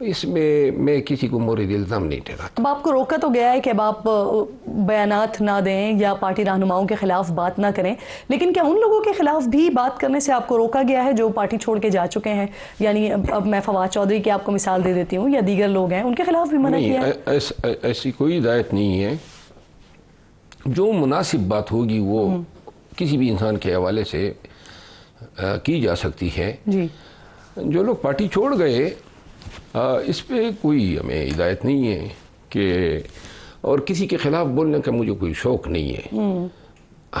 اس میں میں کسی کو مورد الزام نہیں ٹھہراتا. اب آپ کو روکا تو گیا ہے کہ اب آپ بیانات نہ دیں یا پارٹی رہنماؤں کے خلاف بات نہ کریں، لیکن کیا ان لوگوں کے خلاف بھی بات کرنے سے آپ کو روکا گیا ہے جو پارٹی چھوڑ کے جا چکے ہیں؟ یعنی اب میں فواد چودھری کی آپ کو مثال دے دیتی ہوں، یا دیگر لوگ ہیں، ان کے خلاف بھی منع کیا ہے؟ نہیں، ایسی کوئی ہدایت نہیں ہے. جو مناسب بات ہوگی وہ کسی بھی انسان کے حوالے سے کی جا سکتی ہے. جی، جو لوگ پارٹی چھوڑ گئے اس پہ کوئی ہمیں ہدایت نہیں ہے کہ، اور کسی کے خلاف بولنے کا مجھے کوئی شوق نہیں ہے.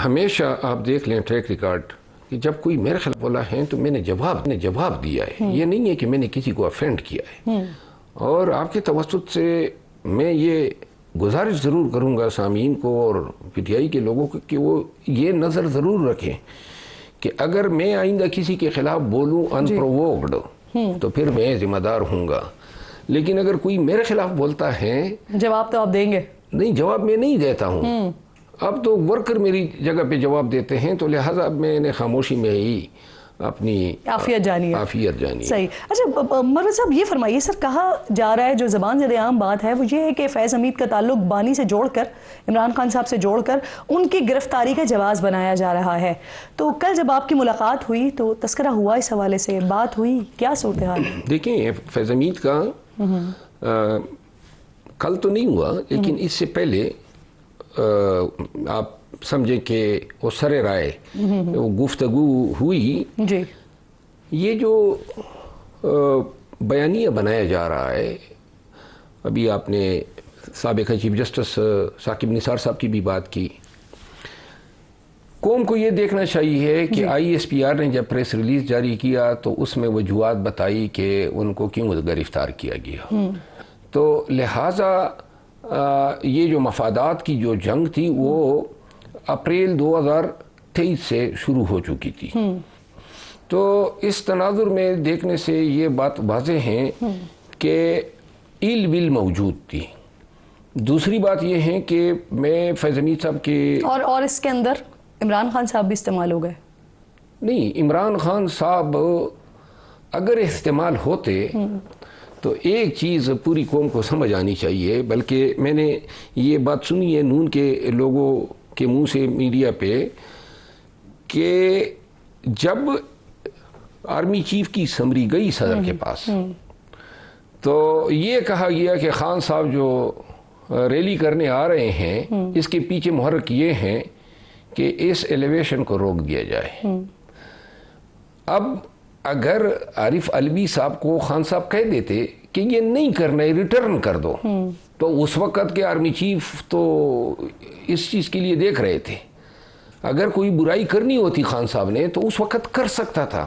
ہمیشہ آپ دیکھ لیں ٹریک ریکارڈ کہ جب کوئی میرے خلاف بولا ہے تو میں نے جواب دیا ہے. یہ نہیں ہے کہ میں نے کسی کو افینڈ کیا ہے. اور آپ کے توسط سے میں یہ گزارش ضرور کروں گا سامعین کو اور پی ٹی آئی کے لوگوں کو کہ وہ یہ نظر ضرور رکھیں کہ اگر میں آئندہ کسی کے خلاف بولوں انپرووکڈ تو پھر میں ذمہ دار ہوں گا، لیکن اگر کوئی میرے خلاف بولتا ہے جواب تو آپ دیں گے؟ نہیں، جواب میں نہیں دیتا ہوں. اب تو ورکر میری جگہ پہ جواب دیتے ہیں، تو لہٰذا میں نے خاموشی میں ہی اپنی عافیت جانی ہے. صحیح. اچھا مروت صاحب یہ فرمائیے، سر کہا جا رہا ہے، جو زبان زد عام بات ہے وہ یہ ہے کہ فیض حمید کا تعلق بانی سے جوڑ کر، عمران خان صاحب سے جوڑ کر ان کی گرفتاری کا جواز بنایا جا رہا ہے. تو کل جب آپ کی ملاقات ہوئی تو تذکرہ ہوا اس حوالے سے، بات ہوئی، کیا صورتحال؟ دیکھیں، فیض حمید کا کل تو نہیں ہوا، لیکن اس سے پہلے آپ سمجھیں کہ وہ سر رائے وہ گفتگو ہوئی. جی، یہ جو بیانیہ بنایا جا رہا ہے، ابھی آپ نے سابق چیف جسٹس ثاقب نثار صاحب کی بھی بات کی. قوم کو یہ دیکھنا چاہیے کہ آئی ایس پی آر نے جب پریس ریلیز جاری کیا تو اس میں وجوہات بتائی کہ ان کو کیوں گرفتار کیا گیا. تو لہٰذا یہ جو مفادات کی جو جنگ تھی وہ اپریل 2023 سے شروع ہو چکی تھی. تو اس تناظر میں دیکھنے سے یہ بات واضح ہے کہ ایل ویل موجود تھی. دوسری بات یہ ہے کہ میں فیض حمید صاحب کے اور اس کے اندر عمران خان صاحب بھی استعمال ہو گئے. نہیں، عمران خان صاحب اگر استعمال ہوتے تو ایک چیز پوری قوم کو سمجھ آنی چاہیے، بلکہ میں نے یہ بات سنی ہے نون کے لوگوں کے منہ سے میڈیا پہ کہ جب آرمی چیف کی سمری گئی صدر کے پاس تو یہ کہا گیا کہ خان صاحب جو ریلی کرنے آ رہے ہیں اس کے پیچھے محرک یہ ہیں کہ اس ایلیویشن کو روک دیا جائے. اب اگر عارف علوی صاحب کو خان صاحب کہہ دیتے کہ یہ نہیں کرنا ہے، ریٹرن کر دو، تو اس وقت کے آرمی چیف تو اس چیز کے لیے دیکھ رہے تھے. اگر کوئی برائی کرنی ہوتی خان صاحب نے تو اس وقت کر سکتا تھا.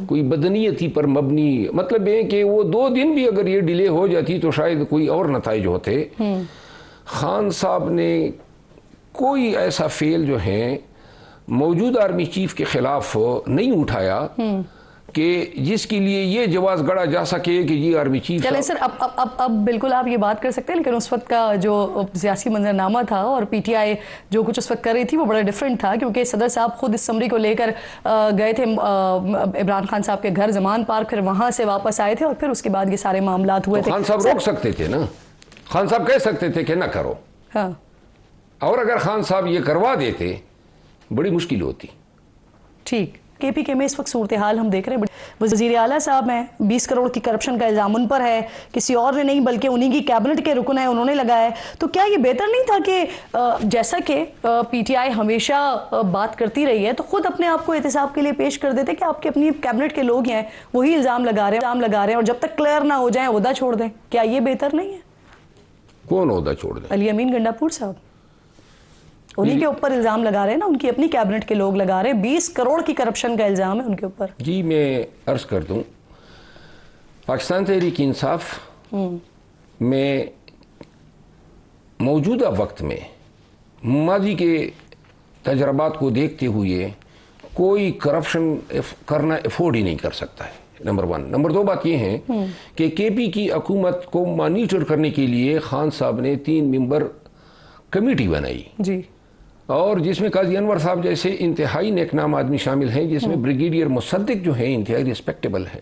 کوئی بدنیتی پر مبنی، مطلب ہے کہ وہ 2 دن بھی اگر یہ ڈیلے ہو جاتی تو شاید کوئی اور نتائج ہوتے. خان صاحب نے کوئی ایسا فعل جو ہے موجودہ آرمی چیف کے خلاف نہیں اٹھایا کہ جس کے لیے یہ جواز گڑا جا سکے کہ یہ آرمی چیف. چلیں سر، اب بالکل آپ یہ بات کر سکتے ہیں، لیکن اس وقت کا جو سیاسی منظرنامہ تھا اور پی ٹی آئی جو کچھ اس وقت کر رہی تھی وہ بڑا ڈیفرنٹ تھا، کیونکہ صدر صاحب خود اس سمری کو لے کر گئے تھے عمران خان صاحب کے گھر زمان پارک، پھر وہاں سے واپس آئے تھے اور پھر اس کے بعد یہ سارے معاملات ہوئے تھے. خان صاحب روک سکتے تھے نا، خان صاحب کہہ سکتے تھے کہ نہ کرو. ہاں، اور اگر خان صاحب یہ کروا دیتے بڑی مشکل ہوتی. ٹھیک. کے پی کے میں اس وقت صورتحال ہم دیکھ رہے ہیں، وزیر اعلیٰ صاحب ہیں، 20 کروڑ کی کرپشن کا الزام ان پر ہے، کسی اور نے نہیں بلکہ انہی کی کیبنٹ کے رکن ہیں، انہوں نے لگایا ہے. تو کیا یہ بہتر نہیں تھا کہ جیسا کہ پی ٹی آئی ہمیشہ بات کرتی رہی ہے تو خود اپنے آپ کو احتساب کے لیے پیش کر دیتے کہ آپ کے اپنی کیبنٹ کے لوگ ہیں وہی الزام لگا رہے ہیں اور جب تک کلیئر نہ ہو جائیں عہدہ چھوڑ دیں؟ کیا یہ بہتر نہیں ہے؟ کون عہدہ چھوڑ دیں؟ علی امین گنڈاپور صاحب انہی کے اوپر الزام لگا رہے ہیں نا، ان کی اپنی کیبنٹ کے لوگ لگا رہے ہیں. 20 کروڑ کی کرپشن کا الزام ہے ان کے اوپر. جی میں عرض کر دوں، پاکستان تحریک انصاف میں موجودہ وقت میں ماضی کے تجربات کو دیکھتے ہوئے کوئی کرپشن کرنا افورڈ ہی نہیں کر سکتا ہے، نمبر 1. نمبر 2 بات یہ ہے کہ کے پی کی حکومت کو مانیٹر کرنے کے لیے خان صاحب نے 3 ممبر کمیٹی بنائی، جی، اور جس میں قاضی انور صاحب جیسے انتہائی نیک نام آدمی شامل ہیں، جس میں بریگیڈیئر مصدق جو ہیں انتہائی ریسپیکٹیبل ہیں.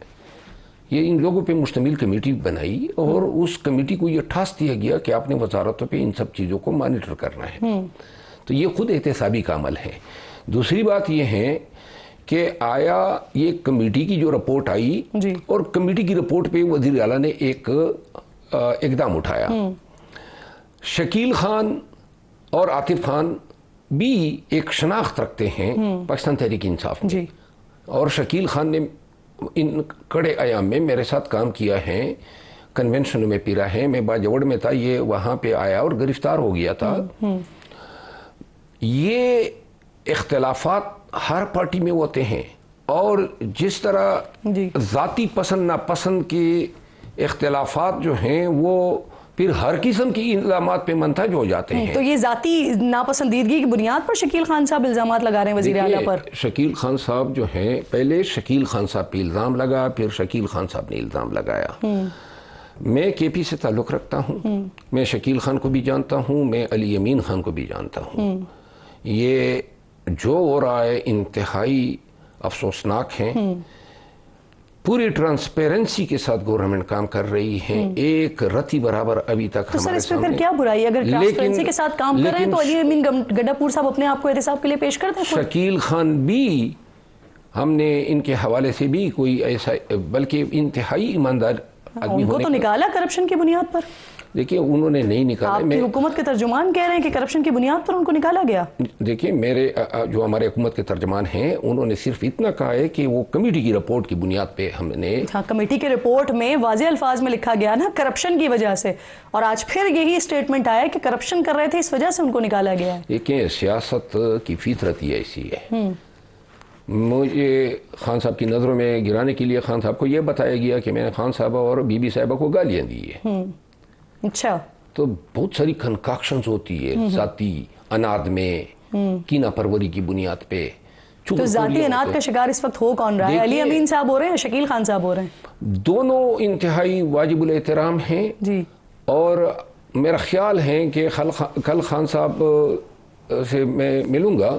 یہ ان لوگوں پہ مشتمل کمیٹی بنائی اور اس کمیٹی کو یہ ٹاسک دیا گیا کہ آپ نے وزارتوں پہ ان سب چیزوں کو مانیٹر کرنا ہے. تو یہ خود احتسابی کا عمل ہے. دوسری بات یہ ہے کہ آیا یہ کمیٹی کی جو رپورٹ آئی اور کمیٹی کی رپورٹ پہ وزیر اعلیٰ نے ایک اقدام اٹھایا. شکیل خان اور عاطف خان بھی ایک شناخت رکھتے ہیں پاکستان تحریک انصاف میں, اور شکیل خان نے ان کڑے ایام میں میرے ساتھ کام کیا ہے, کنونشن میں پیرا ہے, میں باجوڑ میں تھا, یہ وہاں پہ آیا اور گرفتار ہو گیا تھا. یہ اختلافات ہر پارٹی میں ہوتے ہیں, اور جس طرح ذاتی پسند ناپسند کے اختلافات جو ہیں وہ پھر ہر قسم کی الزامات پہ منتج ہو جاتے ہیں. تو یہ ذاتی ناپسندیدگی کی بنیاد پر شکیل خان صاحب الزامات لگا رہے ہیں وزیر اعلیٰ پر؟ شکیل خان صاحب جو ہیں, پہلے شکیل خان صاحب پہ الزام لگا, پھر شکیل خان صاحب نے الزام لگایا. میں کے پی سے تعلق رکھتا ہوں, میں شکیل خان کو بھی جانتا ہوں, میں علی امین خان کو بھی جانتا ہوں. یہ جو ہو رہا ہے انتہائی افسوسناک ہیں. پوری ٹرانسپیرنسی کے ساتھ گورنمنٹ کام کر رہی ہے, ایک رتی برابر ابھی تک تو سر اس میں پھر کیا برائی؟ اگر ٹرانسپیرنسی کے ساتھ کام کر رہے ہیں تو علی امین گڈا پور صاحب اپنے آپ کو احتساب کے لیے پیش کرتے ہیں. شکیل خان بھی ہم نے ان کے حوالے سے بھی کوئی ایسا, بلکہ انتہائی ایماندار آدمی ان کو تو نکالا کرپشن کی بنیاد پر. دیکھیں انہوں نے نہیں نکالا. آپ کی حکومت کے ترجمان کہہ رہے ہیں کہ کرپشن کی بنیاد پر ان کو نکالا گیا. دیکھیں میرے جو ہمارے حکومت کے ترجمان ہیں انہوں نے صرف اتنا کہا ہے کہ وہ کمیٹی کی رپورٹ کی بنیاد پہ ہم نے, کمیٹی کے رپورٹ میں واضح الفاظ میں لکھا گیا نا کرپشن کی وجہ سے, اور آج پھر یہی اسٹیٹمنٹ آیا کہ کرپشن کر رہے تھے اس وجہ سے ان کو نکالا گیا ہے. دیکھیں سیاست کی فطرت ہی ایسی ہے. مجھے خان صاحب کی نظروں میں گرانے کے لیے خان صاحب کو یہ بتایا گیا کہ میں نے خان صاحبہ اور بی بی صاحبہ کو گالیاں دی ہے. اچھا. تو بہت ساری کنکاکشنز ہوتی ہے ذاتی اناد میں, کینہ پروری کی بنیاد پہ. تو ذاتی اناد کا شکار اس وقت ہو کون رہا ہے؟ علی امین صاحب ہو رہے ہیں, شکیل خان صاحب ہو رہے ہیں؟ دونوں انتہائی واجب الاحترام ہیں. اور میرا خیال ہے کہ کل خان صاحب سے میں ملوں گا.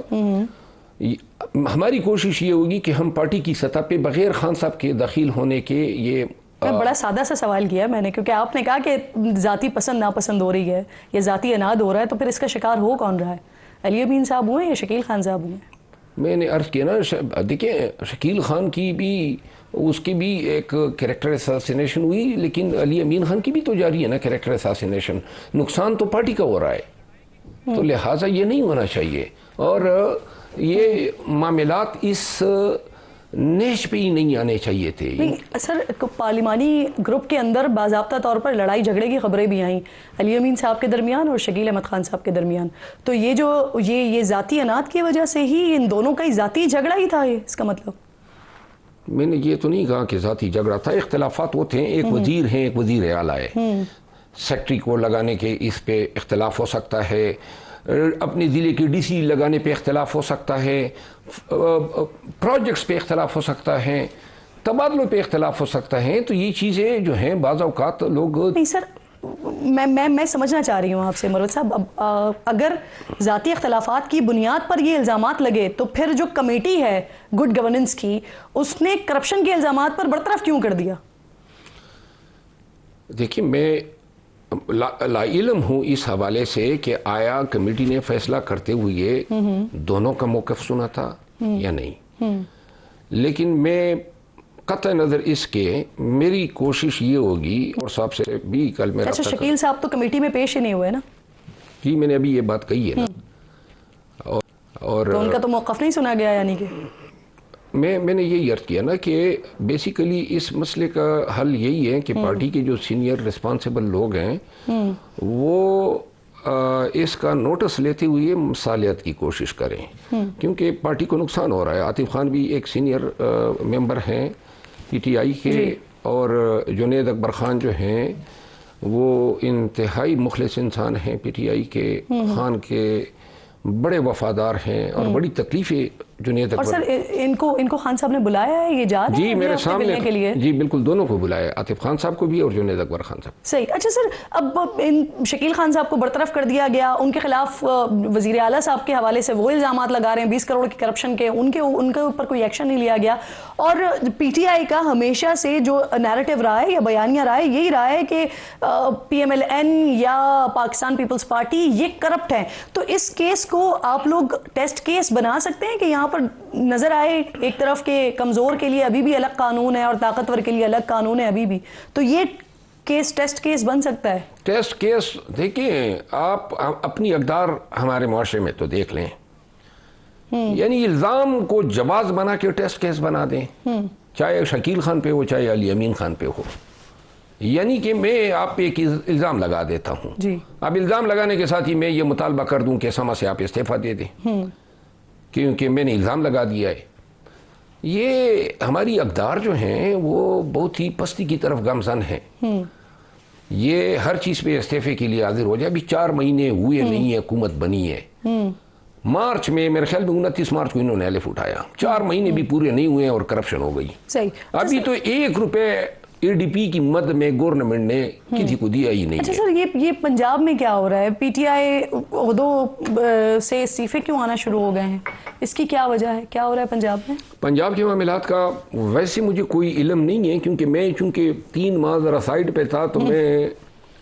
ہماری کوشش یہ ہوگی کہ ہم پارٹی کی سطح پہ بغیر خان صاحب کے دخیل ہونے کے, یہ بڑا سادہ سا سوال کیا میں نے, کیونکہ آپ نے کہا کہ ذاتی پسند ناپسند ہو رہی ہے یا ذاتی اناد ہو رہا ہے, تو پھر اس کا شکار ہو کون رہا ہے؟ علی امین صاحب ہوئے یا شکیل خان صاحب ہوئے؟ میں نے عرض کیا نا, دیکھیں شکیل خان کی بھی اس کی بھی ایک کریکٹر اساسینیشن ہوئی, لیکن علی امین خان کی بھی تو جاری ہے نا کریکٹر اساسینیشن. نقصان تو پارٹی کا ہو رہا ہے, تو لہٰذا یہ نہیں ہونا چاہیے. اور یہ معاملات اس نیش پہ ہی نہیں آنے چاہیے تھے. سر پارلیمانی گروپ کے اندر باضابطہ طور پر لڑائی جھگڑے کی خبریں بھی آئیں علی امین صاحب کے درمیان اور شکیل احمد خان صاحب کے درمیان. تو یہ جو یہ ذاتی اناد کی وجہ سے ہی ان دونوں کا ہی ذاتی جھگڑا ہی تھا, اس کا مطلب؟ میں نے یہ تو نہیں کہا کہ ذاتی جھگڑا تھا. اختلافات ہوتے ہیں, ایک وزیر ہیں, ایک وزیر اعلیٰ ہے. سیکٹری کو لگانے کے اس پہ اختلاف ہو سکتا ہے, اپنے ضلع کے ڈی سی لگانے پہ اختلاف ہو سکتا ہے, پروجیکٹس پہ اختلاف ہو سکتا ہے, تبادلوں پہ اختلاف ہو سکتا ہے. تو یہ چیزیں جو ہیں بعض اوقات لوگ نہیں سر, میں سمجھنا چاہ رہی ہوں آپ سے مروت صاحب, اگر ذاتی اختلافات کی بنیاد پر یہ الزامات لگے تو پھر جو کمیٹی ہے گڈ گورننس کی, اس نے کرپشن کے الزامات پر برطرف کیوں کر دیا؟ دیکھیں میں لا علم ہوں اس حوالے سے کہ آیا کمیٹی نے فیصلہ کرتے ہوئے دونوں کا موقف سنا تھا یا نہیں. لیکن میں قطع نظر اس کے میری کوشش یہ ہوگی, اور صاحب سے بھی کل میرا اچھا شکیل صاحب تو کمیٹی میں پیش ہی نہیں ہوئے نا؟ جی میں نے ابھی یہ بات کہی ہے نا. اور تو ان کا تو موقف نہیں سنا گیا, یعنی کہ میں نے یہی عرض کیا نا کہ بیسیکلی اس مسئلے کا حل یہی ہے کہ پارٹی کے جو سینئر ریسپانسیبل لوگ ہیں وہ اس کا نوٹس لیتے ہوئے مصالحت کی کوشش کریں, کیونکہ پارٹی کو نقصان ہو رہا ہے. عاطف خان بھی ایک سینئر ممبر ہیں پی ٹی آئی کے, اور جنید اکبر خان جو ہیں وہ انتہائی مخلص انسان ہیں پی ٹی آئی کے, خان کے بڑے وفادار ہیں, اور بڑی تکلیفیں جنید اور اکبر. سر ان کو خان صاحب نے بلایا ہے, یہ جا رہے جی ہیں میرے اپنے سامنے ملنے کے لیے؟ جی بالکل دونوں کو بلایا, عاطف خان صاحب کو بھی اور جنید اکبر خان صاحب. صحیح. اچھا سر, اب شکیل خان صاحب کو برطرف کر دیا گیا, ان کے خلاف وزیر اعلیٰ صاحب کے حوالے سے وہ الزامات لگا رہے ہیں 20 کروڑ کی کرپشن کے, ان کے اوپر کوئی ایکشن نہیں لیا گیا, اور پی ٹی آئی کا ہمیشہ سے جو نیریٹو رہا ہے یا بیانیہ رہا ہے یہی رہا ہے کہ پی ایم ایل این یا پاکستان پیپلز پارٹی یہ کرپٹ ہے. تو اس کیس کو آپ لوگ ٹیسٹ کیس بنا سکتے ہیں کہ یہاں پر نظر آئے ایک طرف کے کمزور کے لیے ابھی بھی الگ قانون ہے اور طاقتور کے لیے الگ قانون ہے ابھی بھی, تو یہ کیس ٹیسٹ کیس بن سکتا ہے؟ ٹیسٹ کیس دیکھیں, آپ اپنی اقدار ہمارے معاشرے میں تو دیکھ لیں, یعنی الزام کو جواز بنا کے ٹیسٹ کیس بنا دیں, چاہے شکیل خان پہ ہو چاہے علی امین خان پہ ہو. یعنی کہ میں آپ پہ ایک الزام لگا دیتا ہوں جی, اب الزام لگانے کے ساتھ ہی میں یہ مطالبہ کر دوں کہ سما سے آپ استعفیٰ دے دیں کیونکہ میں نے الزام لگا دیا ہے. یہ ہماری اقدار جو ہیں وہ بہت ہی پستی کی طرف گامزن ہیں. یہ ہر چیز پہ استعفے کے لیے حاضر ہو جائے. ابھی 4 مہینے ہوئے نہیں ہے حکومت بنی ہے. مارچ میں میرے خیال میں 29 مارچ کو انہوں نے الف اٹھایا, 4 مہینے بھی پورے نہیں ہوئے اور کرپشن ہو گئی. صحیح. ابھی تو 1 روپے اے ڈی پی کی مد میں گورنمنٹ نے کسی کو دیا ہی نہیں اچھا ہے. سر, یہ پنجاب میں کیا ہو رہا ہے؟ پی ٹی آئی عہدوں سے استعفے کیوں آنا شروع ہو گئے ہیں؟ اس کی کیا وجہ ہے؟ کیا ہو رہا ہے پنجاب میں؟ پنجاب کے معاملات کا ویسے مجھے کوئی علم نہیں ہے کیونکہ میں چونکہ 3 ماہ ذرا سائڈ پہ تھا تو میں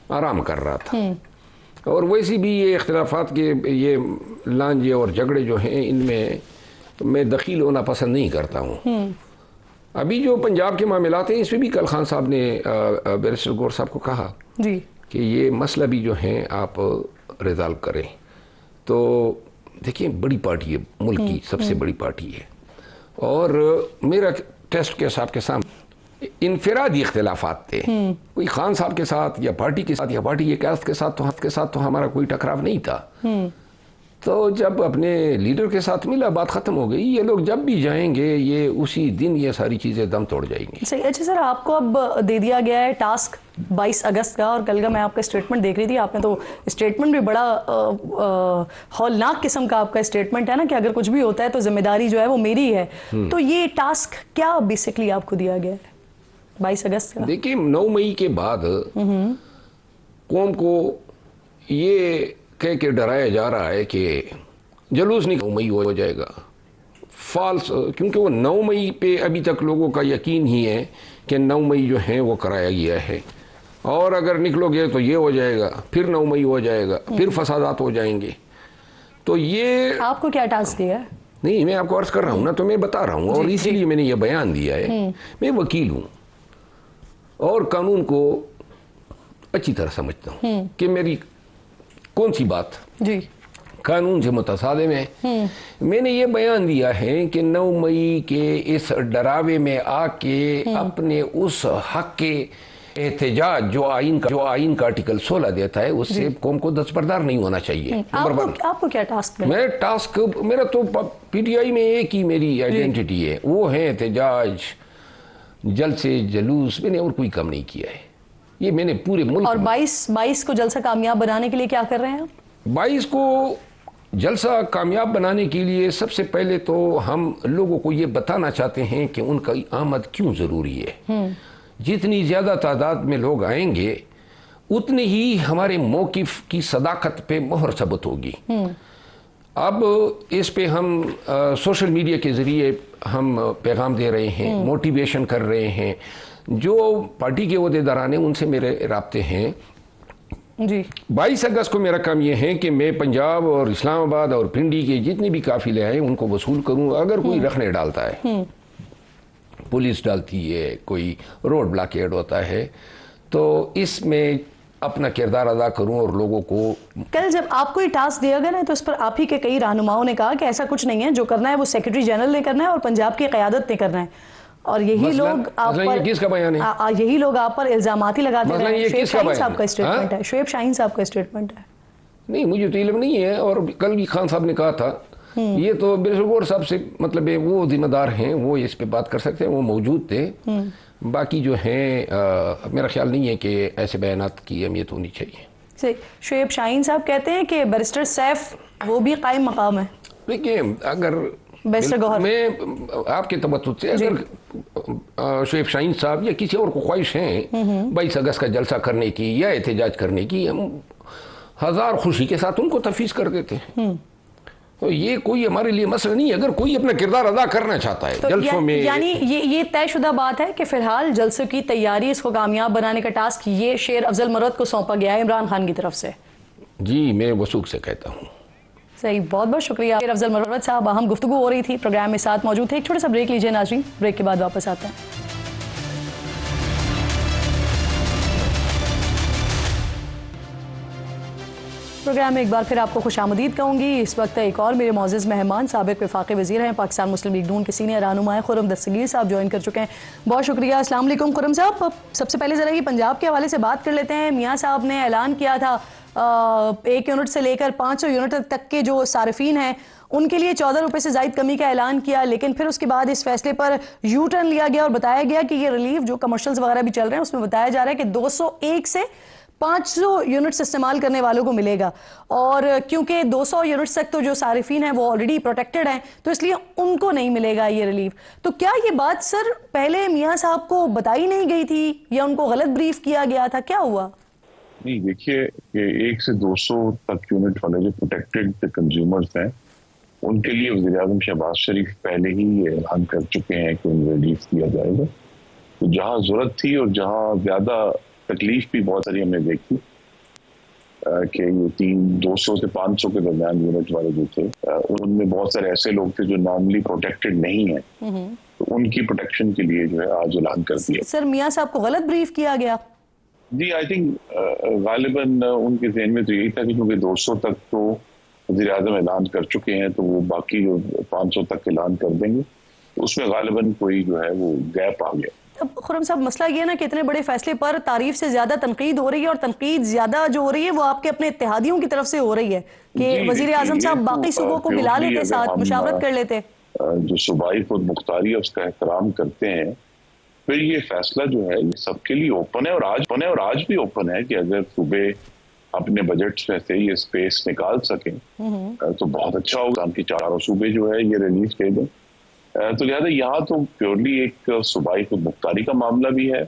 آرام کر رہا تھا, اور ویسے بھی یہ اختلافات کے یہ لانجے اور جھگڑے جو ہیں ان میں دخیل ہونا پسند نہیں کرتا ہوں. ابھی جو پنجاب کے معاملات ہیں اس میں بھی کل خان صاحب نے بیرسٹر گور صاحب کو کہا جی کہ یہ مسئلہ بھی جو ہیں آپ ریزالو کریں. تو دیکھیں بڑی پارٹی ہے, ملک کی سب سے بڑی پارٹی ہے, اور میرا ٹیسٹ کے صاحب کے سامنے انفرادی اختلافات تھے, کوئی خان صاحب کے ساتھ یا پارٹی کے ساتھ یا پارٹی کے ساتھ تو ہمارا کوئی ٹکراو نہیں تھا. تو جب اپنے لیڈر کے ساتھ ملا بات ختم ہو گئی. یہ لوگ جب بھی جائیں گے یہ اسی دن یہ ساری چیزیں دم توڑ جائیں گی. صحیح. اچھا سر, آپ کو اب دے دیا گیا ہے ٹاسک 22 اگست کا, اور کل کا میں آپ کا اسٹیٹمنٹ دیکھ رہی تھی, آپ نے تو اسٹیٹمنٹ بھی بڑا ہولناک قسم کا آپ کا اسٹیٹمنٹ ہے نا کہ اگر کچھ بھی ہوتا ہے تو ذمہ داری جو ہے وہ میری ہے. تو یہ ٹاسک کیا بیسکلی آپ کو دیا گیا ہے 22 اگست کا؟ دیکھیں 9 مئی کے بعد قوم کو یہ کہہ کے ڈرایا جا رہا ہے کہ جلوس نہیں 9 مئی ہو جائے گا. فالس, کیونکہ وہ 9 مئی پہ ابھی تک لوگوں کا یقین ہی ہے کہ 9 مئی جو ہے وہ کرایا گیا ہے, اور اگر نکلو گے تو یہ ہو جائے گا, پھر 9 مئی ہو جائے گا, پھر فسادات ہو جائیں گے. تو یہ آپ کو کیا ٹاسک دیا ہے؟ نہیں, میں آپ کو عرض کر رہا ہوں نا, تو میں بتا رہا ہوں, اور اسی لیے میں نے یہ بیان دیا ہے. میں وکیل ہوں اور قانون کو اچھی طرح سمجھتا ہوں کہ میری کون سی بات جی قانون سے متصادم ہے. میں نے یہ بیان دیا ہے کہ 9 مئی کے اس ڈراوے میں آ کے اپنے اس حق کے احتجاج جو آئین کا آرٹیکل 16 دیتا ہے اس سے قوم کو دستبردار نہیں ہونا چاہیے. آپ کو کیا ٹاسک ملا؟ میں ٹاسک میرا تو پی ٹی آئی میں ایک ہی میری آئیڈینٹی ہے, وہ ہے احتجاج, جلسے, جلوس. میں نے اور کوئی کم نہیں کیا ہے. یہ میں نے پورے ملک. اور 22 کو جلسہ کامیاب بنانے کے لیے کیا کر رہے ہیں آپ؟ 22 کو جلسہ کامیاب بنانے کے لیے سب سے پہلے تو ہم لوگوں کو یہ بتانا چاہتے ہیں کہ ان کا آمد کیوں ضروری ہے. جتنی زیادہ تعداد میں لوگ آئیں گے اتنی ہی ہمارے موقف کی صداقت پہ مہر ثبت ہوگی. اب اس پہ ہم سوشل میڈیا کے ذریعے ہم پیغام دے رہے ہیں, موٹیویشن کر رہے ہیں. جو پارٹی کے عہدیداران ہیں ان سے میرے رابطے ہیں. جی 22 اگست کو میرا کام یہ ہے کہ میں پنجاب اور اسلام آباد اور پنڈی کے جتنے بھی قافلے ہیں ان کو وصول کروں. اگر کوئی رکھنے ڈالتا ہے, پولیس ڈالتی ہے, کوئی روڈ بلاکیڈ ہوتا ہے, تو اس میں اپنا کردار ادا کروں اور لوگوں کو. کل جب آپ کو یہ ٹاسک دیا گیا نا تو اس پر آپ ہی کے کئی رہنماؤں نے کہا کہ ایسا کچھ نہیں ہے, جو کرنا ہے وہ سیکرٹری جنرل نے کرنا ہے اور پنجاب کی قیادت نے کرنا ہے, اور یہی لوگ آپ پر کس کا بیان ہے؟ یہی لوگ آپ پر الزامات ہی لگاتے رہے ہیں. شعیب شاہین صاحب کا اسٹیٹمنٹ ہے, شعیب شاہین صاحب کا اسٹیٹمنٹ ہے. نہیں, مجھے تو علم نہیں ہے, اور کل بھی خان صاحب نے کہا تھا یہ تو بیرسٹر گور صاحب سے مطلب ہے, وہ ذمہ دار ہیں, وہ اس پہ بات کر سکتے ہیں, وہ موجود تھے. باقی جو ہیں میرا خیال نہیں ہے کہ ایسے بیانات کی اہمیت ہونی چاہیے. شعیب شاہین صاحب کہتے ہیں کہ بیرسٹر سیف وہ بھی قائم مقام ہے. دیکھیں, اگر بیرسٹر گوہر، میں آپ کے تبسط سے اگر شعیب شاہین صاحب یا کسی اور کو خواہش ہیں 22 اگست کا جلسہ کرنے کی یا احتجاج کرنے کی، ہم ہزار خوشی کے ساتھ ان کو تفویض کر دیتے ہیں. تو یہ کوئی ہمارے لیے مسئلہ نہیں ہے اگر کوئی اپنا کردار ادا کرنا چاہتا ہے جلسوں میں. یعنی یہ طے شدہ بات ہے کہ فی الحال جلسوں کی تیاری، اس کو کامیاب بنانے کا ٹاسک یہ شیر افضل مرود کو سونپا گیا ہے عمران خان کی طرف سے. جی میں وثوق سے کہتا ہوں. صحیح، بہت بہت شکریہ شیر افضل مرود صاحب. اہم گفتگو ہو رہی تھی، پروگرام میں ساتھ موجود تھے. ایک چھوٹا سا بریک لیجئے ناظرین، بریک کے بعد واپس آتے ہیں. پروگرام میں ایک بار پھر آپ کو خوش آمدید کہوں گی. اس وقت ایک اور میرے معزز مہمان سابق وفاقی وزیر ہیں، پاکستان مسلم لیگ نون کے سینئر رہنما خرم دستگیر صاحب جوائن کر چکے ہیں. بہت شکریہ. السلام علیکم خرم صاحب. سب سے پہلے ذرا یہ پنجاب کے حوالے سے بات کر لیتے ہیں. میاں صاحب نے اعلان کیا تھا 1 یونٹ سے لے کر 500 یونٹ تک کے جو صارفین ہیں ان کے لیے 14 روپے سے زائد کمی کا اعلان کیا، لیکن پھر اس کے بعد اس فیصلے پر یو ٹرن لیا گیا اور بتایا گیا کہ یہ ریلیف جو کمرشلز وغیرہ بھی چل رہے ہیں اس میں بتایا جا رہا ہے کہ 201 سے 500 یونٹس استعمال کرنے والوں کو ملے گا. اور کیونکہ 200 یونٹس تک تو جو صارفین ہیں وہ آلریڈی پروٹیکٹڈ ہیں تو اس لیے ان کو نہیں ملے گا یہ ریلیف. تو کیا یہ بات سر پہلے میاں صاحب کو بتائی نہیں گئی تھی یا ان کو غلط بریف کیا گیا تھا؟ کیا ہوا؟ نہیں دیکھیے کہ 1 سے 200 تک یونٹ والے جو پروٹیکٹڈ کنزیومرز ہیں ان کے لیے وزیر اعظم شہباز شریف پہلے ہی یہ اعلان کر چکے ہیں کہ ان ریلیف دیا جائے گا. تو جہاں ضرورت تھی اور جہاں زیادہ تکلیف بھی بہت ساری ہم نے دیکھی کہ یہ 200 سے 500 کے درمیان یونٹ والے جو تھے ان میں بہت سارے ایسے لوگ تھے جو نارملی پروٹیکٹڈ نہیں ہیں، تو ان کی پروٹیکشن کے لیے جو ہے آج اعلان کر دیا. سر میاں صاحب کو غلط بریف کیا گیا؟ جی آئی تھنک غالباً ان کے ذہن میں تو یہی تھا کہ کیونکہ 200 تک تو وزیر اعظم اعلان کر چکے ہیں تو وہ باقی جو 500 تک اعلان کر دیں گے، اس میں غالباً کوئی جو ہے وہ گیپ آ گیا. اب خرم صاحب مسئلہ یہ ہے نا کہ اتنے بڑے فیصلے پر تعریف سے زیادہ تنقید ہو رہی ہے، اور تنقید زیادہ جو ہو رہی ہے وہ آپ کے اپنے اتحادیوں کی طرف سے ہو رہی ہے کہ وزیر اعظم صاحب باقی صوبوں کو ملا لیتے، ساتھ مشاورت کر لیتے. جو صوبائی خود مختاری ہے اس کا احترام کرتے ہیں، پھر یہ فیصلہ جو ہے یہ سب کے لیے اوپن ہے اور آج بھی اوپن ہے کہ اگر صوبے اپنے بجٹس میں سے یہ اسپیس نکال سکیں تو بہت اچھا ہوگا. ان کے 4 صوبے جو ہے یہ ریلیف دے دیں. تو لہٰذا یہاں تو پیورلی ایک صوبائی خود مختاری کا معاملہ بھی ہے.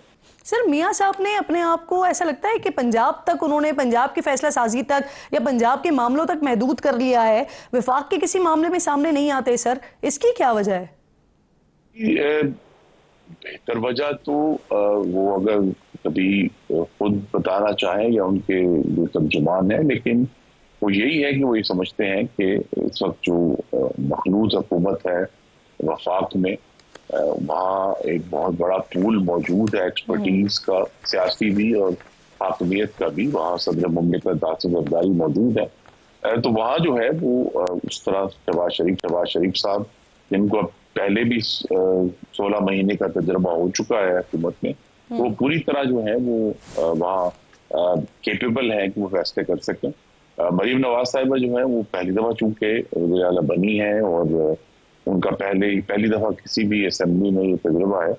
سر میاں صاحب نے اپنے آپ کو ایسا لگتا ہے کہ پنجاب تک انہوں نے پنجاب کی فیصلہ سازی تک یا پنجاب کے معاملوں تک محدود کر لیا ہے، وفاق کے کسی معاملے میں سامنے نہیں آتے. سر اس کی کیا وجہ ہے؟ بہتر وجہ تو وہ اگر کبھی خود بتانا چاہیں یا ان کے جو ترجمان ہیں، لیکن وہ یہی ہے کہ وہ یہ سمجھتے ہیں کہ اس وقت جو مخلوط حکومت ہے وفاق میں، وہاں ایک بہت بڑا پول موجود ہے ایکسپرٹیز کا، سیاسی بھی اور حاکمیت کا بھی. وہاں صدر مملکت آصف زرداری موجود ہے، تو وہااں جو ہے وہ اس طرح شہباز شریف صاحب جن کو اب پہلے بھی 16 مہینے کا تجربہ ہو چکا ہے حکومت میں، وہ پوری طرح جو ہے وہ وہاں کیپیبل ہیں کہ وہ فیصلے کر سکیں. مریم نواز صاحبہ جو ہے وہ پہلی دفعہ چونکہ وزیر اعلیٰ بنی ہیں اور ان کا پہلی دفعہ کسی بھی اسمبلی میں یہ تجربہ ہے،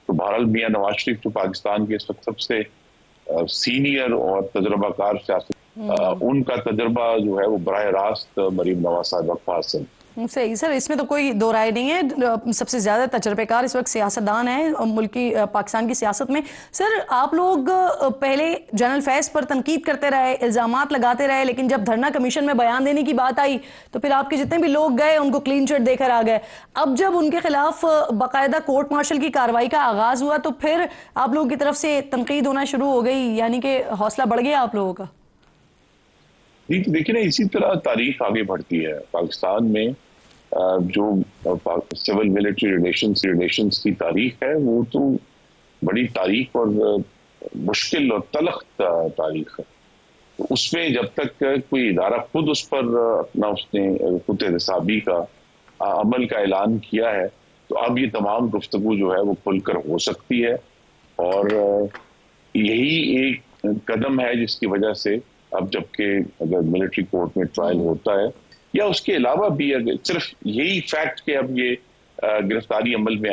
تو بہرحال میاں نواز شریف جو پاکستان کے اس وقت سب سے سینئر اور تجربہ کار سیاست، ان کا تجربہ جو ہے وہ براہ راست مریم نواز صاحبہ کو حاصل. صحیح سر، اس میں تو کوئی دو رائے نہیں ہے. سب سے زیادہ تجربے کار اس وقت سیاستدان ہیں ملکی پاکستان کی سیاست میں. سر آپ لوگ پہلے جنرل فیض پر تنقید کرتے رہے، الزامات لگاتے رہے، لیکن جب دھرنا کمیشن میں بیان دینے کی بات آئی تو پھر آپ کے جتنے بھی لوگ گئے ان کو کلین چٹ دے کر آ گئے. اب جب ان کے خلاف باقاعدہ کورٹ مارشل کی کارروائی کا آغاز ہوا تو پھر آپ لوگوں کی طرف سے تنقید ہونا شروع ہو گئی، یعنی کہ حوصلہ بڑھ گیا آپ لوگوں کا. دیکھیں نا، اسی طرح تاریخ آگے بڑھتی ہے. پاکستان میں جو سول ملٹری ریلیشنز کی تاریخ ہے وہ تو بڑی تاریخ اور مشکل اور تلخ تاریخ ہے. اس میں جب تک کوئی ادارہ خود اس پر اپنا اس نے خود احتسابی کا عمل کا اعلان کیا ہے تو اب یہ تمام گفتگو جو ہے وہ کھل کر ہو سکتی ہے. اور یہی ایک قدم ہے جس کی وجہ سے اب جبکہ اگر ملٹری کورٹ میں ٹرائل ہوتا ہے یا اس کے علاوہ بھی اگر صرف یہی فیکٹ کہ اب یہ گرفتاری عمل میں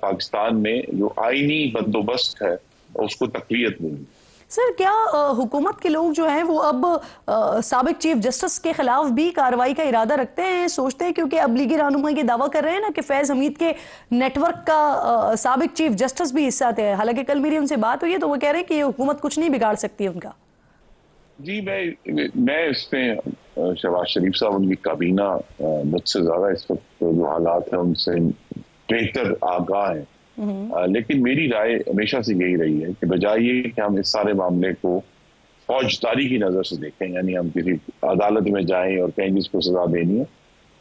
پاکستان میں جو آئینی بندوبست ہے اس کو تقویت ملی. سر کیا حکومت کے لوگ جو ہیں وہ اب سابق چیف جسٹس کے خلاف بھی کارروائی کا ارادہ رکھتے ہیں، سوچتے ہیں؟ کیونکہ اب لیگی رہنما یہ دعویٰ کر رہے ہیں نا کہ فیض حمید کے نیٹ ورک کا سابق چیف جسٹس بھی حصہ تھے، حالانکہ کل میری ان سے بات ہوئی ہے تو وہ کہہ رہے ہیں کہ یہ حکومت کچھ نہیں بگاڑ سکتی ہے ان کا۔ جی میں اس میں شہباز شریف صاحب ان کی کابینہ مجھ سے زیادہ اس وقت جو حالات ہیں ان سے بہتر آگاہ ہیں، لیکن میری رائے ہمیشہ سے یہی رہی ہے کہ بجائے یہ کہ ہم اس سارے معاملے کو فوجداری کی نظر سے دیکھیں، یعنی ہم کسی عدالت میں جائیں اور کہیں جس کو سزا دینی ہے،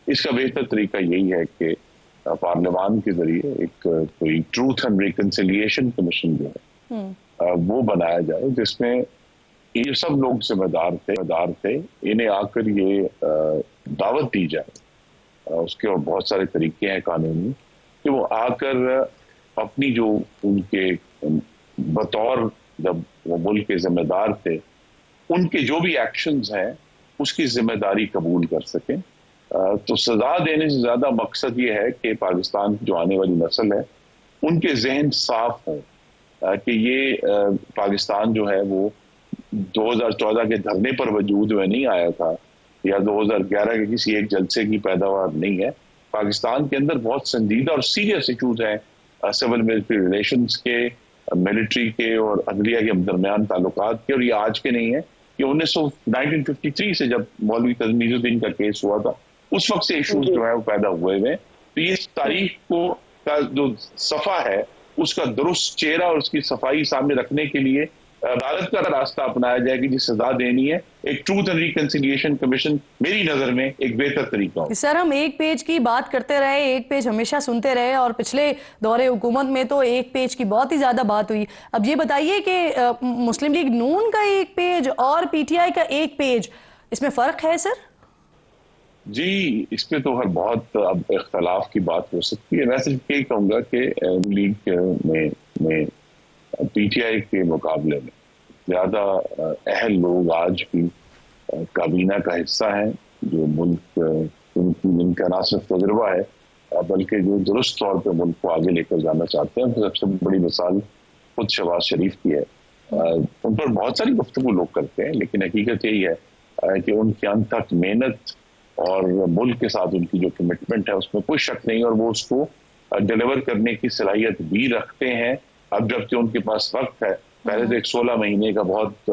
اس کا بہتر طریقہ یہی ہے کہ پارلیمان کے ذریعے ایک کوئی ٹروتھ اینڈ ریکنسیلیشن کمیشن جو ہے وہ بنایا جائے، جس میں یہ سب لوگ ذمہ دار تھے، انہیں آ کر یہ دعوت دی جائے، اس کے اور بہت سارے طریقے ہیں قانونی کہ وہ آ کر اپنی جو ان کے بطور جب وہ ملک کے ذمہ دار تھے ان کے جو بھی ایکشنز ہیں اس کی ذمہ داری قبول کر سکیں۔ تو سزا دینے سے زیادہ مقصد یہ ہے کہ پاکستان کی جو آنے والی نسل ہے ان کے ذہن صاف ہوں کہ یہ پاکستان جو ہے وہ 2014 کے دھرنے پر وجود میں نہیں آیا تھا یا 2011 کے کسی ایک جلسے کی پیداوار نہیں ہے۔ پاکستان کے اندر بہت سنجیدہ اور سیریس ایشوز ہیں سول ملٹری ریلیشنز کے، ملٹری کے اور عدلیہ کے درمیان تعلقات کے، اور یہ آج کے نہیں ہیں، یہ 1953 سے جب مولوی تجمیز الدین کا کیس ہوا تھا اس وقت سے ایشوز جو ہے وہ پیدا ہوئے ہوئے۔ تو یہ تاریخ کو کا جو صفحہ ہے اس کا درست چہرہ اور اس کی صفائی سامنے رکھنے کے لیے عدالت کا راستہ اپنایا جائے کہ جس سزا دینی ہے، ایک ٹروتھ اینڈ ریکنسیلیشن کمیشن میری نظر میں ایک بہتر طریقہ ہو۔ سر ہم ایک پیج کی بات کرتے رہے، ایک پیج ہمیشہ سنتے رہے، اور پچھلے دور حکومت میں تو ایک پیج کی بہت ہی زیادہ بات ہوئی۔ اب یہ بتائیے کہ مسلم لیگ نون کا ایک پیج اور پی ٹی آئی کا ایک پیج، اس میں فرق ہے سر؟ جی اس پہ تو ہر بہت اب اختلاف کی بات ہو سکتی ہے۔ میں صرف یہ کہوں گا کہ لیگ میں پی ٹی آئی کے مقابلے میں زیادہ اہل لوگ آج بھی کابینہ کا حصہ ہیں، جو ملک ان کا نہ صرف تجربہ ہے بلکہ جو درست طور پہ ملک کو آگے لے کر جانا چاہتے ہیں۔ سب سے بڑی مثال خود شہباز شریف کی ہے۔ ان پر بہت ساری گفتگو لوگ کرتے ہیں، لیکن حقیقت یہی ہے کہ ان کی انت تک محنت اور ملک کے ساتھ ان کی جو کمٹمنٹ ہے اس میں کوئی شک نہیں، اور وہ اس کو ڈیلیور کرنے کی صلاحیت بھی رکھتے ہیں۔ اب جبکہ ان کے پاس وقت ہے، پہلے تو ایک 16 مہینے کا بہت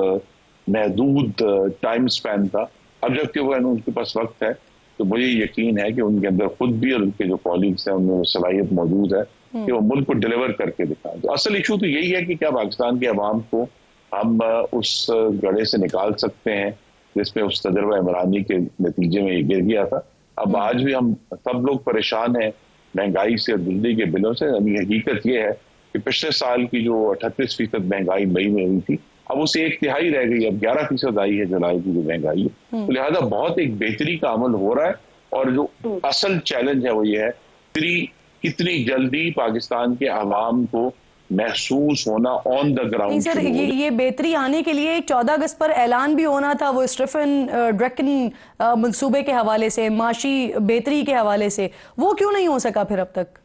محدود ٹائم سپین تھا، اب جبکہ وہ ان کے پاس وقت ہے تو مجھے یقین ہے کہ ان کے اندر خود بھی اور ان کے جو کالیگز ہیں ان میں وہ صلاحیت موجود ہے کہ وہ ملک کو ڈیلیور کر کے دکھائیں۔ تو اصل ایشو تو یہی ہے کہ کیا پاکستان کے عوام کو ہم اس گڑھے سے نکال سکتے ہیں جس میں اس تجربہ عمرانی کے نتیجے میں یہ گر گیا تھا۔ اب آج بھی ہم سب لوگ پریشان ہیں مہنگائی سے اور بجلی کے بلوں سے۔ ابھی حقیقت یہ ہے کہ پچھلے سال کی جو 38% مہنگائی مئی میں ہوئی تھی اب اسے 1/3 رہ گئی، اب 11% آئی ہے جولائی کی جو مہنگائی ہے۔ تو لہٰذا بہت ایک بہتری کا عمل ہو رہا ہے، اور جو اصل چیلنج ہے وہ یہ ہے کتنی جلدی پاکستان کے عوام کو محسوس ہونا آن دا گراؤنڈ۔ سر یہ بہتری آنے کے لیے ایک 14 اگست پر اعلان بھی ہونا تھا، وہ اسٹیفن ڈریکن منصوبے کے حوالے سے، معاشی بہتری کے حوالے سے، وہ کیوں نہیں ہو سکا پھر اب تک؟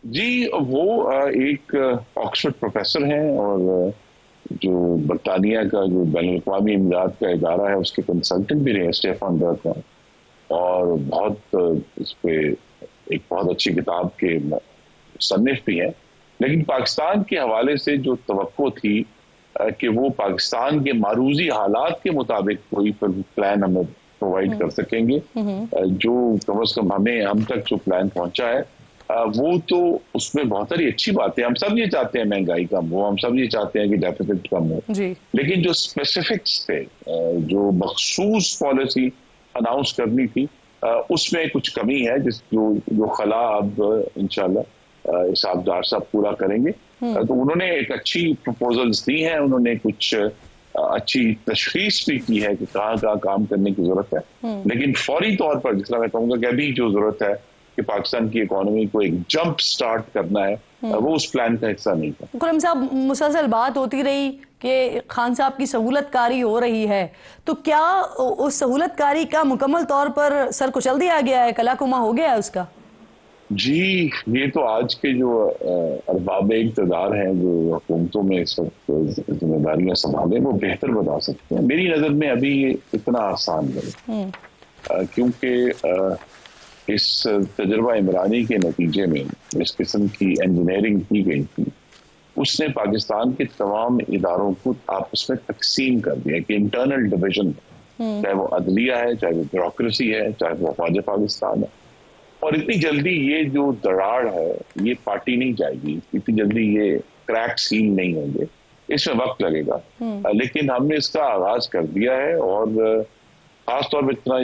جی وہ ایک آکسفورڈ پروفیسر ہیں اور جو برطانیہ کا جو بین الاقوامی امداد کا ادارہ ہے اس کے کنسلٹنٹ بھی رہے اسٹیفن ڈریکن، اور بہت اس پہ ایک بہت اچھی کتاب کے مصنف بھی ہیں۔ لیکن پاکستان کے حوالے سے جو توقع تھی کہ وہ پاکستان کے معروضی حالات کے مطابق کوئی پلان ہمیں پرووائڈ کر سکیں گے، جو کم از کم ہم تک جو پلان پہنچا ہے وہ تو اس میں بہت ساری اچھی باتیں، ہم سب یہ چاہتے ہیں مہنگائی کم ہو، ہم سب یہ چاہتے ہیں کہ ڈیفیسٹ کم ہو، لیکن جو اسپیسیفکس تھے، جو مخصوص پالیسی اناؤنس کرنی تھی، اس میں کچھ کمی ہے جو خلا اب انشاءاللہ اسحاق ڈار صاحب پورا کریں گے۔ تو انہوں نے ایک اچھی پروپوزلز دی ہیں، انہوں نے کچھ اچھی تشخیص بھی کی ہے کہ کہاں کہاں کام کرنے کی ضرورت ہے، لیکن فوری طور پر جس طرح میں کہوں گا کہ ابھی جو ضرورت ہے کہ پاکستان کی اکانومی کو ایک جمپ سٹارٹ کرنا ہے، وہ اس پلان کا حصہ نہیں تھا۔ خرم صاحب مسلسل بات ہوتی رہی کہ خان صاحب کی سہولت کاری ہو رہی ہے، تو کیا اس سہولت کاری کا مکمل طور پر سر کچل دیا گیا ہے، کلا کما ہو گیا ہے اس کا؟ جی یہ تو آج کے جو ارباب اقتدار ہیں جو حکومتوں میں اس وقت ذمہ داریاں سنبھالیں وہ بہتر بتا سکتے ہیں. میری نظر میں ابھی یہ اتنا آسان نہیں، کیونکہ اس تجربہ عمرانی کے نتیجے میں اس قسم کی انجینئرنگ کی گئی تھی، اس نے پاکستان کے تمام اداروں کو آپس میں تقسیم کر دیا کہ انٹرنل ڈویژن، چاہے وہ عدلیہ ہے، چاہے وہ بیوروکریسی ہے، چاہے وہ افواج پاکستان ہے. اور اتنی جلدی یہ جو دراڑ ہے یہ پارٹی نہیں جائے گی، اتنی جلدی یہ کریک سیل نہیں ہوں گے، اس میں وقت لگے گا. لیکن ہم نے اس کا آغاز کر دیا ہے، اور خاص طور پہ اتنا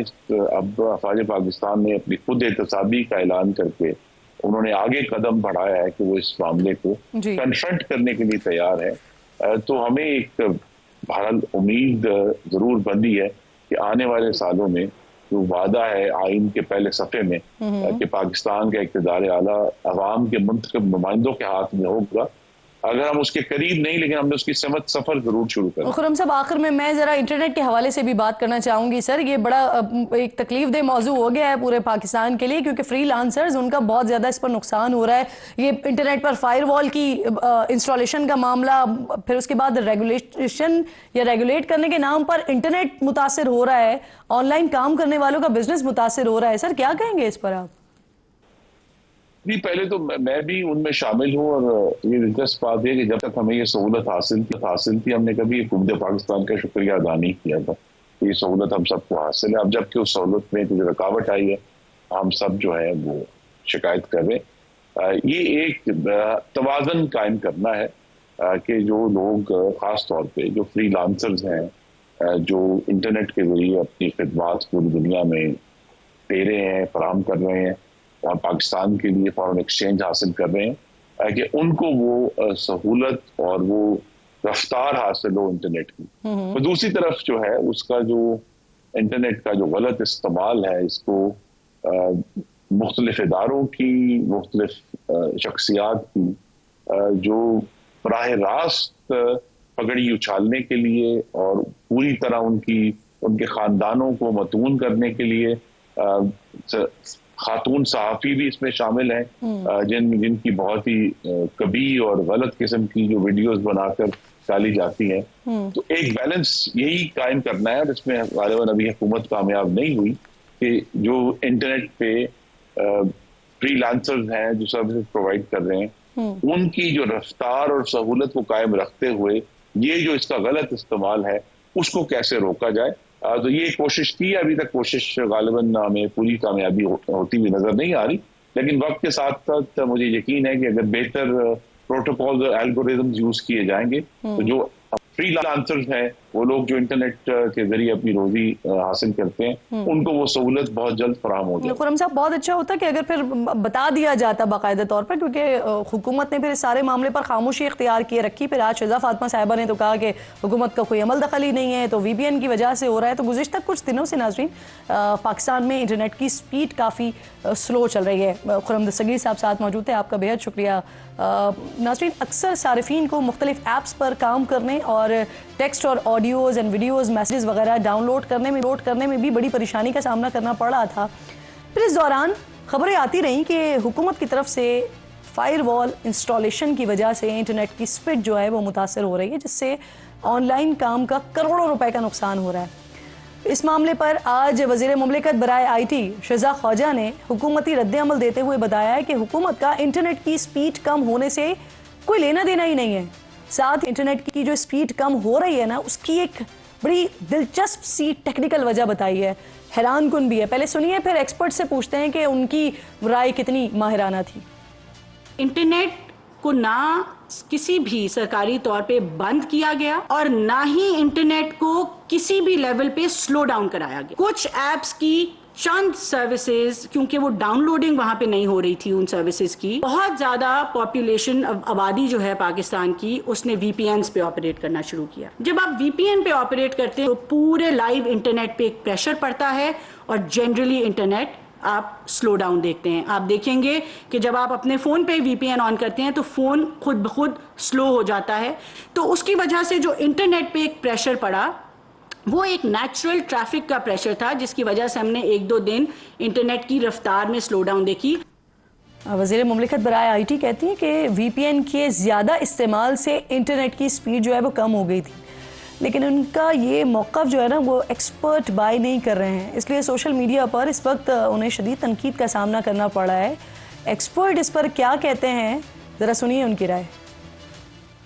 اب افواج پاکستان نے اپنی خود احتسابی کا اعلان کر کے انہوں نے آگے قدم بڑھایا ہے کہ وہ اس معاملے کو کنفرنٹ کرنے کے لیے تیار ہے. تو ہمیں ایک بہرحال امید ضرور بندی ہے کہ آنے والے سالوں میں جو وعدہ ہے آئین کے پہلے صفحے میں کہ پاکستان کا اقتدار اعلیٰ عوام کے منتخب نمائندوں کے ہاتھ میں ہوگا. اگر ہم اس کے قریب نہیں لیکن ہم نے اس کی سمت سفر ضرور شروع کرنا. خرم صاحب آخر میں ذرا انٹرنیٹ کے حوالے سے بھی بات کرنا چاہوں گی. سر یہ بڑا ایک تکلیف دہ موضوع ہو گیا ہے پورے پاکستان کے لیے، کیونکہ فری لانسرز ان کا بہت زیادہ اس پر نقصان ہو رہا ہے. یہ انٹرنیٹ پر فائر وال کی انسٹالیشن کا معاملہ، پھر اس کے بعد ریگولیشن یا ریگولیٹ کرنے کے نام پر انٹرنیٹ متاثر ہو رہا ہے، آن لائن کام کرنے والوں کا بزنس متاثر ہو رہا ہے. سر کیا کہیں گے اس پر آپ؟ جی پہلے تو میں بھی ان میں شامل ہوں، اور یہ دلچسپ بات ہے کہ جب تک ہمیں یہ سہولت حاصل تھی ہم نے کبھی حکومت پاکستان کا شکریہ ادا نہیں کیا تھا. یہ سہولت ہم سب کو حاصل ہے. اب جب کہ اس سہولت میں کچھ رکاوٹ آئی ہے ہم سب جو ہے وہ شکایت کر رہے ہیں. یہ ایک توازن قائم کرنا ہے کہ جو لوگ خاص طور پہ جو فری لانسرز ہیں، جو انٹرنیٹ کے ذریعے اپنی خدمات پوری دنیا میں دے رہے ہیں، فراہم کر رہے ہیں، پاکستان کے لیے فارن ایکسچینج حاصل کر رہے ہیں، کہ ان کو وہ سہولت اور وہ رفتار حاصل ہو انٹرنیٹ کی. اور دوسری طرف جو ہے اس کا جو انٹرنیٹ کا جو غلط استعمال ہے، اس کو مختلف اداروں کی، مختلف شخصیات کی جو براہ راست پگڑی اچھالنے کے لیے اور پوری طرح ان کے خاندانوں کو متون کرنے کے لیے، خاتون صحافی بھی اس میں شامل ہیں جن کی بہت ہی کبھی اور غلط قسم کی جو ویڈیوز بنا کر ڈالی جاتی ہیں. تو ایک بیلنس یہی قائم کرنا ہے، اور اس میں غالباً ابھی حکومت کامیاب نہیں ہوئی کہ جو انٹرنیٹ پہ فری لانسرز ہیں جو سروسز پرووائڈ کر رہے ہیں ان کی جو رفتار اور سہولت کو قائم رکھتے ہوئے یہ جو اس کا غلط استعمال ہے اس کو کیسے روکا جائے. تو یہ کوشش کی، ابھی تک کوشش غالباً ہمیں پوری کامیابی ہوتی ہوئی نظر نہیں آ رہی، لیکن وقت کے ساتھ ساتھ مجھے یقین ہے کہ اگر بہتر پروٹوکول اور الگورتھمز یوز کیے جائیں گے تو جو فری لانسرز ہیں، وہ لوگ جو انٹرنیٹ کے ذریعے اپنی روزی حاصل کرتے ہیں، ان کو وہ سہولت بہت جلد فراہم ہو جائے. خرم صاحب بہت اچھا ہوتا کہ اگر پھر بتا دیا جاتا باقاعدہ طور پر، کیونکہ حکومت نے پھر اس سارے معاملے پر خاموشی اختیار کیے رکھی. پھر آج شہزاد فاطمہ صاحبہ نے تو کہا کہ حکومت کا کوئی عمل دخل ہی نہیں ہے، تو وی پی این کی وجہ سے ہو رہا ہے. تو گزشتہ کچھ دنوں سے ناظرین پاکستان میں انٹرنیٹ کی سپیڈ کافی سلو چل رہی ہے. خرم دستگیر صاحب ساتھ موجود ہیں، آپ کا بہت شکریہ. ناظرین اکثر صارفین کو مختلف ایپس پر کام کرنے اور ٹیکسٹ اور آڈیوز اینڈ ویڈیوز میسیجز وغیرہ ڈاؤن لوڈ کرنے میں بھی بڑی پریشانی کا سامنا کرنا پڑ رہا تھا. پھر اس دوران خبریں آتی رہیں کہ حکومت کی طرف سے فائر وال انسٹالیشن کی وجہ سے انٹرنیٹ کی سپیڈ جو ہے وہ متاثر ہو رہی ہے، جس سے آن لائن کام کا کروڑوں روپے کا نقصان ہو رہا ہے. اس معاملے پر آج وزیر مملکت برائے آئی ٹی شہزاد خواجہ نے حکومتی رد عمل دیتے ہوئے بتایا ہے کہ حکومت کا انٹرنیٹ کی سپیڈ کم ہونے سے کوئی لینا دینا ہی نہیں ہے. ساتھ انٹرنیٹ کی جو سپیڈ کم ہو رہی ہے نا، اس کی ایک بڑی دلچسپ سی ٹیکنیکل وجہ بتائی ہے، حیران کن بھی ہے. پہلے سنیے پھر ایکسپرٹ سے پوچھتے ہیں کہ ان کی رائے کتنی ماہرانہ تھی. انٹرنیٹ کو نہ کسی بھی سرکاری طور پہ بند کیا گیا اور نہ ہی انٹرنیٹ کو کسی بھی لیول پہ سلو ڈاؤن کرایا گیا. کچھ ایپس کی چند سروسز، کیونکہ وہ ڈاؤن لوڈنگ وہاں پہ نہیں ہو رہی تھی ان سروسز کی، بہت زیادہ پاپولیشن آبادی جو ہے پاکستان کی اس نے وی پی اینز پہ آپریٹ کرنا شروع کیا. جب آپ وی پی این پہ آپریٹ کرتے ہیں تو پورے لائیو انٹرنیٹ پہ ایک پریشر پڑتا ہے اور جنرلی انٹرنیٹ آپ سلو ڈاؤن دیکھتے ہیں. آپ دیکھیں گے کہ جب آپ اپنے فون پہ وی پی این آن کرتے ہیں تو فون خود بخود سلو ہو جاتا ہے. تو اس کی وجہ سے جو انٹرنیٹ پہ ایک پریشر پڑا وہ ایک نیچرل ٹریفک کا پریشر تھا، جس کی وجہ سے ہم نے ایک دو دن انٹرنیٹ کی رفتار میں سلو ڈاؤن دیکھی. وزیر مملکت برائے آئی ٹی کہتی ہیں کہ وی پی این کے زیادہ استعمال سے انٹرنیٹ کی سپیڈ جو ہے وہ کم ہو گئی تھی، لیکن ان کا یہ موقف جو ہے نا وہ ایکسپرٹ بائی نہیں کر رہے ہیں، اس لیے سوشل میڈیا پر اس وقت انہیں شدید تنقید کا سامنا کرنا پڑ رہا ہے۔ ایکسپرٹ اس پر کیا کہتے ہیں، ذرا سنیے ان کی رائے۔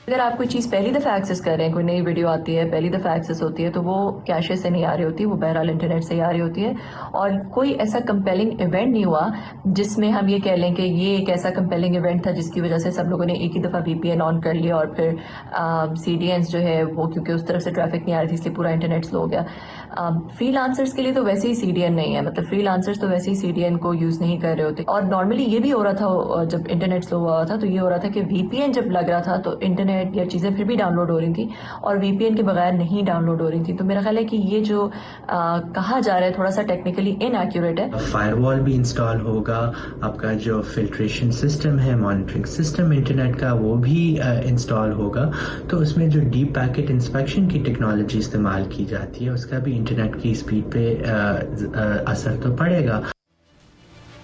اگر آپ کوئی چیز پہلی دفعہ ایکسس کر رہے ہیں، کوئی نئی ویڈیو آتی ہے، پہلی دفعہ ایکسس ہوتی ہے، تو وہ کیشے سے نہیں آ رہی ہوتی، وہ بہرحال انٹرنیٹ سے ہی آ رہی ہوتی ہے، اور کوئی ایسا کمپیلنگ ایونٹ نہیں ہوا جس میں ہم یہ کہہ لیں کہ یہ ایک ایسا کمپیلنگ ایونٹ تھا جس کی وجہ سے سب لوگوں نے ایک ہی دفعہ وی پی این آن کر لیا، اور پھر سی ڈی اینس جو ہے وہ کیونکہ اس طرف سے ٹریفک نہیں آ رہی تھی اس لیے پورا انٹرنیٹ سلو ہو گیا۔ فری لانسرز کے لیے تو ویسے ہی سی ڈی این نہیں ہے، مطلب فری لانسرز تو ویسے ہی سی ڈی این کو یوز نہیں کر رہے ہوتے، اور نارملی یہ بھی ہو رہا تھا جب انٹرنیٹ سلو ہوا تھا تو یہ ہو رہا تھا کہ وی پی این جب لگ رہا تھا تو انٹرنیٹ یا چیزیں پھر بھی ڈاؤن لوڈ ہو رہی تھی اور وی پی این کے بغیر نہیں ڈاؤن لوڈ ہو رہی تھی۔ تو میرا خیال ہے کہ یہ جو کہا جا رہا ہے تھوڑا سا ٹیکنیکلی ان ایکوریٹ ہے۔ فائر وال بھی انسٹال ہوگا، آپ کا جو فلٹریشن سسٹم ہے، مانیٹرنگ سسٹم انٹرنیٹ کا وہ بھی انسٹال ہوگا، تو اس میں جو ڈیپ پیکٹ انسپیکشن کی ٹیکنالوجی استعمال کی جاتی ہے اس کا بھی انٹرنیٹ کی اسپیڈ پہ اثر تو پڑے گا۔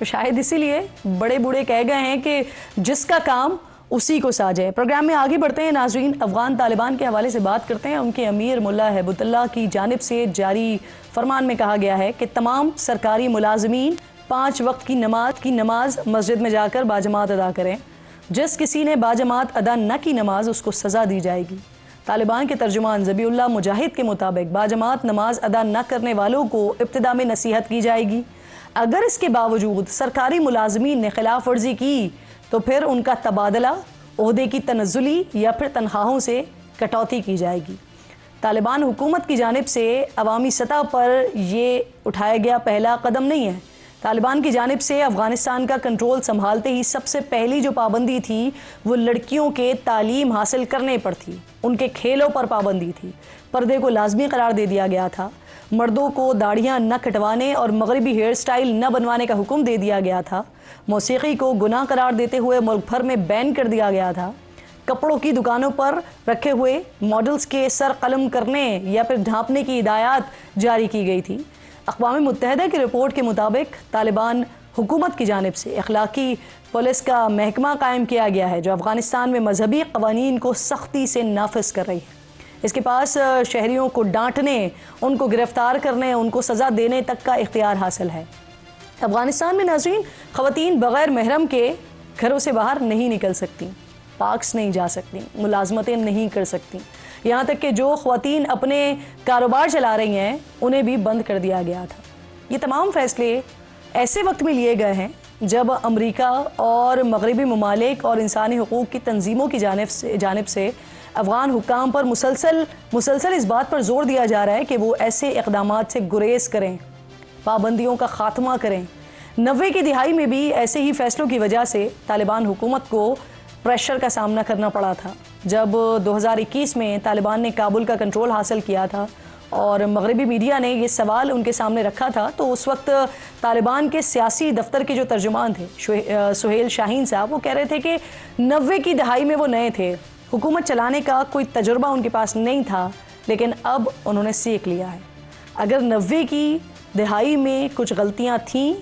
شاید اسی لیے بڑے بوڑھے کہہ گئے ہیں کہ جس کا کام اسی کو ساجے۔ پروگرام میں آگے بڑھتے ہیں ناظرین، افغان طالبان کے حوالے سے بات کرتے ہیں۔ ان کے امیر ملا ہیبت اللہ کی جانب سے جاری فرمان میں کہا گیا ہے کہ تمام سرکاری ملازمین 5 وقت کی نماز مسجد میں جا کر باجماعت ادا کریں، جس کسی نے باجماعت ادا نہ کی نماز اس کو سزا دی جائے گی۔ طالبان کے ترجمان ذبیح اللہ مجاہد کے مطابق باجماعت نماز ادا نہ کرنے والوں کو ابتدا میں نصیحت کی جائے گی، اگر اس کے باوجود سرکاری ملازمین نے خلاف ورزی کی تو پھر ان کا تبادلہ، عہدے کی تنزلی یا پھر تنخواہوں سے کٹوتی کی جائے گی۔ طالبان حکومت کی جانب سے عوامی سطح پر یہ اٹھایا گیا پہلا قدم نہیں ہے۔ طالبان کی جانب سے افغانستان کا کنٹرول سنبھالتے ہی سب سے پہلی جو پابندی تھی وہ لڑکیوں کے تعلیم حاصل کرنے پر تھی، ان کے کھیلوں پر پابندی تھی، پردے کو لازمی قرار دے دیا گیا تھا، مردوں کو داڑھیاں نہ کٹوانے اور مغربی ہیئر سٹائل نہ بنوانے کا حکم دے دیا گیا تھا، موسیقی کو گناہ قرار دیتے ہوئے ملک بھر میں بین کر دیا گیا تھا، کپڑوں کی دکانوں پر رکھے ہوئے ماڈلز کے سر قلم کرنے یا پھر ڈھانپنے کی ہدایات جاری کی گئی تھی۔ اقوام متحدہ کی رپورٹ کے مطابق طالبان حکومت کی جانب سے اخلاقی پولیس کا محکمہ قائم کیا گیا ہے جو افغانستان میں مذہبی قوانین کو سختی سے نافذ کر رہی ہے۔ اس کے پاس شہریوں کو ڈانٹنے، ان کو گرفتار کرنے، ان کو سزا دینے تک کا اختیار حاصل ہے۔ افغانستان میں ناظرین خواتین بغیر محرم کے گھروں سے باہر نہیں نکل سکتی، پارکس نہیں جا سکتی، ملازمتیں نہیں کر سکتی، یہاں تک کہ جو خواتین اپنے کاروبار چلا رہی ہیں انہیں بھی بند کر دیا گیا تھا۔ یہ تمام فیصلے ایسے وقت میں لیے گئے ہیں جب امریکہ اور مغربی ممالک اور انسانی حقوق کی تنظیموں کی جانب سے افغان حکام پر مسلسل اس بات پر زور دیا جا رہا ہے کہ وہ ایسے اقدامات سے گریز کریں، پابندیوں کا خاتمہ کریں۔ 90 کی دہائی میں بھی ایسے ہی فیصلوں کی وجہ سے طالبان حکومت کو پریشر کا سامنا کرنا پڑا تھا۔ جب 2021 میں طالبان نے کابل کا کنٹرول حاصل کیا تھا اور مغربی میڈیا نے یہ سوال ان کے سامنے رکھا تھا تو اس وقت طالبان کے سیاسی دفتر کے جو ترجمان تھے سہیل شاہین صاحب، وہ کہہ رہے تھے کہ 90 کی دہائی میں وہ نئے تھے، حکومت چلانے کا کوئی تجربہ ان کے پاس نہیں تھا، لیکن اب انہوں نے سیکھ لیا ہے۔ اگر 90 کی دہائی میں کچھ غلطیاں تھیں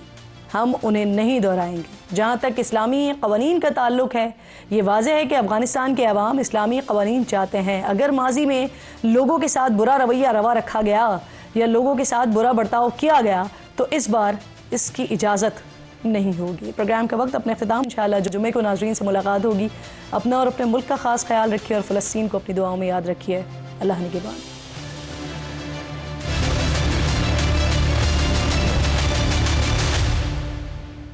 ہم انہیں نہیں دہرائیں گے۔ جہاں تک اسلامی قوانین کا تعلق ہے، یہ واضح ہے کہ افغانستان کے عوام اسلامی قوانین چاہتے ہیں۔ اگر ماضی میں لوگوں کے ساتھ برا رویہ روا رکھا گیا یا لوگوں کے ساتھ برا برتاؤ کیا گیا تو اس بار اس کی اجازت نہیں ہوگی۔ پروگرام کا وقت اپنے اختتام، انشاءاللہ جمعے کو ناظرین سے ملاقات ہوگی۔ اپنا اور اپنے ملک کا خاص خیال رکھیے اور فلسطین کو اپنی دعاؤں میں یاد رکھیے۔ اللہ نگہبان۔